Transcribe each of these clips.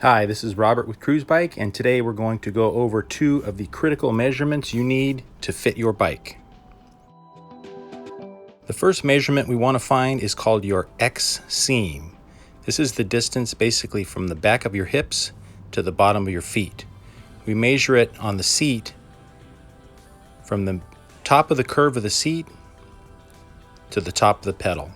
Hi, this is Robert with Cruzbike, and today we're going to go over 2 of the critical measurements you need to fit your bike. The first measurement we want to find is called your X seam. This is the distance basically from the back of your hips to the bottom of your feet. We measure it on the seat from the top of the curve of the seat to the top of the pedal.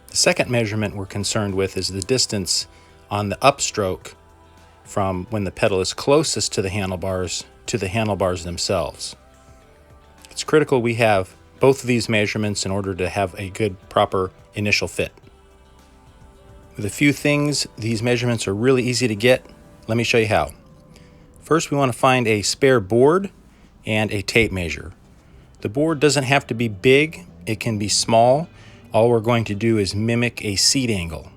The second measurement we're concerned with is the distance on the upstroke from when the pedal is closest to the handlebars themselves. It's critical we have both of these measurements in order to have a good, proper initial fit. With a few things, these measurements are really easy to get. Let me show you how. First, we want to find a spare board and a tape measure. The board doesn't have to be big, it can be small. All we're going to do is mimic a seat angle.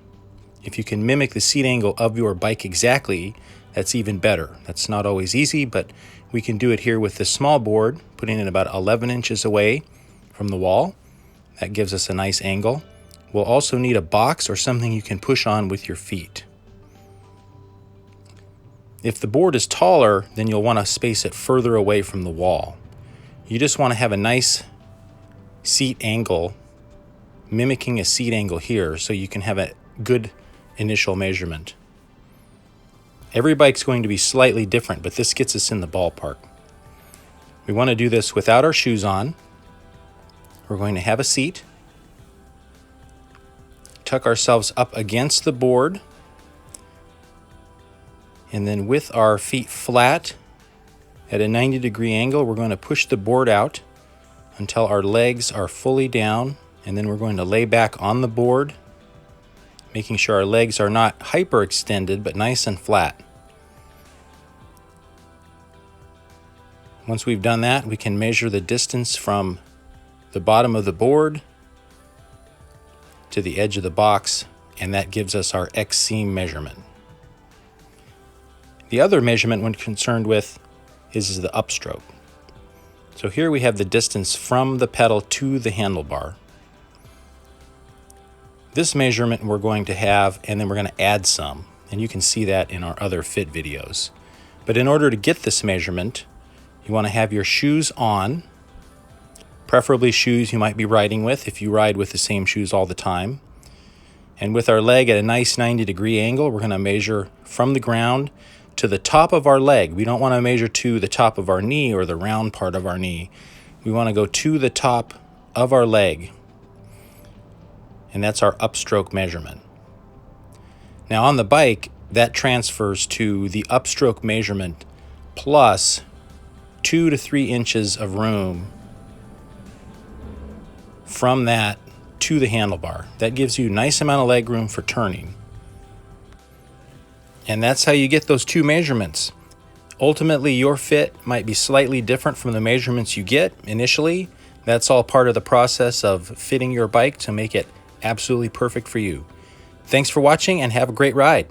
If you can mimic the seat angle of your bike exactly, that's even better. That's not always easy, but we can do it here with this small board, putting it about 11 inches away from the wall. That gives us a nice angle. We'll also need a box or something you can push on with your feet. If the board is taller, then you'll want to space it further away from the wall. You just want to have a nice seat angle, mimicking a seat angle here, so you can have a good initial measurement. Every bike's going to be slightly different, but this gets us in the ballpark. We want to do this without our shoes on. We're going to have a seat, tuck ourselves up against the board, and then with our feet flat at a 90-degree angle, we're going to push the board out until our legs are fully down, and then we're going to lay back on the board, making sure our legs are not hyperextended but nice and flat. Once we've done that, we can measure the distance from the bottom of the board to the edge of the box, and that gives us our X seam measurement. The other measurement we're concerned with is the upstroke. So here we have the distance from the pedal to the handlebar. This measurement we're going to have, and then we're going to add some, and you can see that in our other fit videos. But in order to get this measurement, you want to have your shoes on, preferably shoes you might be riding with if you ride with the same shoes all the time. And with our leg at a nice 90-degree angle, we're going to measure from the ground to the top of our leg. We don't want to measure to the top of our knee or the round part of our knee. We want to go to the top of our leg, and that's our upstroke measurement. Now on the bike, that transfers to the upstroke measurement plus 2 to 3 inches of room from that to the handlebar. That gives you a nice amount of leg room for turning. And that's how you get those 2 measurements. Ultimately, your fit might be slightly different from the measurements you get initially. That's all part of the process of fitting your bike to make it absolutely perfect for you. Thanks for watching and have a great ride.